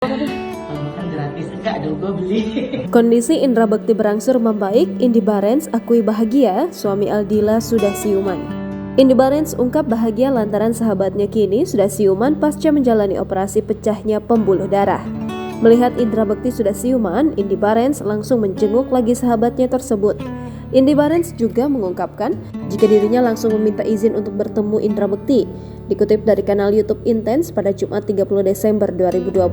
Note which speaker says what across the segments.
Speaker 1: Kalau makan gratis enggak dong, gue beli.
Speaker 2: Kondisi Indra Bekti berangsur membaik. Indy Barens akui bahagia suami Aldila sudah siuman. Indy Barens ungkap bahagia lantaran sahabatnya kini sudah siuman pasca menjalani operasi pecahnya pembuluh darah. Melihat Indra Bekti sudah siuman, Indy Barens langsung menjenguk lagi sahabatnya tersebut. Indy Barens juga mengungkapkan jika dirinya langsung meminta izin untuk bertemu Indra Bekti. Dikutip dari kanal YouTube Intens pada Jumat 30 Desember 2022.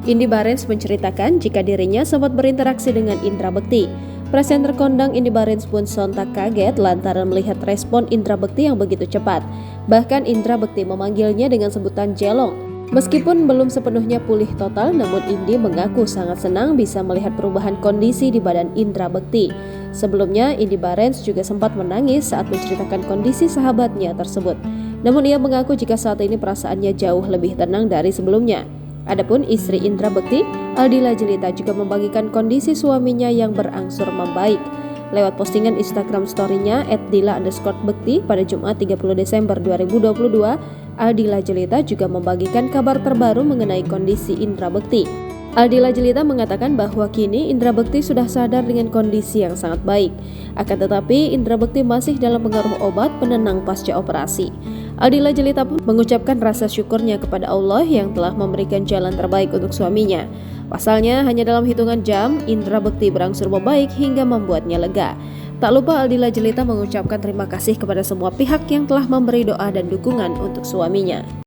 Speaker 2: Indy Barens menceritakan jika dirinya sempat berinteraksi dengan Indra Bekti. Presenter kondang Indy Barens pun sontak kaget lantaran melihat respon Indra Bekti yang begitu cepat. Bahkan Indra Bekti memanggilnya dengan sebutan Jelong. Meskipun belum sepenuhnya pulih total, namun Indy mengaku sangat senang bisa melihat perubahan kondisi di badan Indra Bekti. Sebelumnya, Indy Barens juga sempat menangis saat menceritakan kondisi sahabatnya tersebut. Namun ia mengaku jika saat ini perasaannya jauh lebih tenang dari sebelumnya. Adapun istri Indra Bekti, Aldila Jelita juga membagikan kondisi suaminya yang berangsur membaik. Lewat postingan Instagram story-nya @dila_bekti pada Jumat 30 Desember 2022, Aldila Jelita juga membagikan kabar terbaru mengenai kondisi Indra Bekti. Aldila Jelita mengatakan bahwa kini Indra Bekti sudah sadar dengan kondisi yang sangat baik. Akan tetapi Indra Bekti masih dalam pengaruh obat penenang pasca operasi. Aldila Jelita pun mengucapkan rasa syukurnya kepada Allah yang telah memberikan jalan terbaik untuk suaminya. Pasalnya hanya dalam hitungan jam, Indra Bekti berangsur membaik hingga membuatnya lega. Tak lupa Aldila Jelita mengucapkan terima kasih kepada semua pihak yang telah memberi doa dan dukungan untuk suaminya.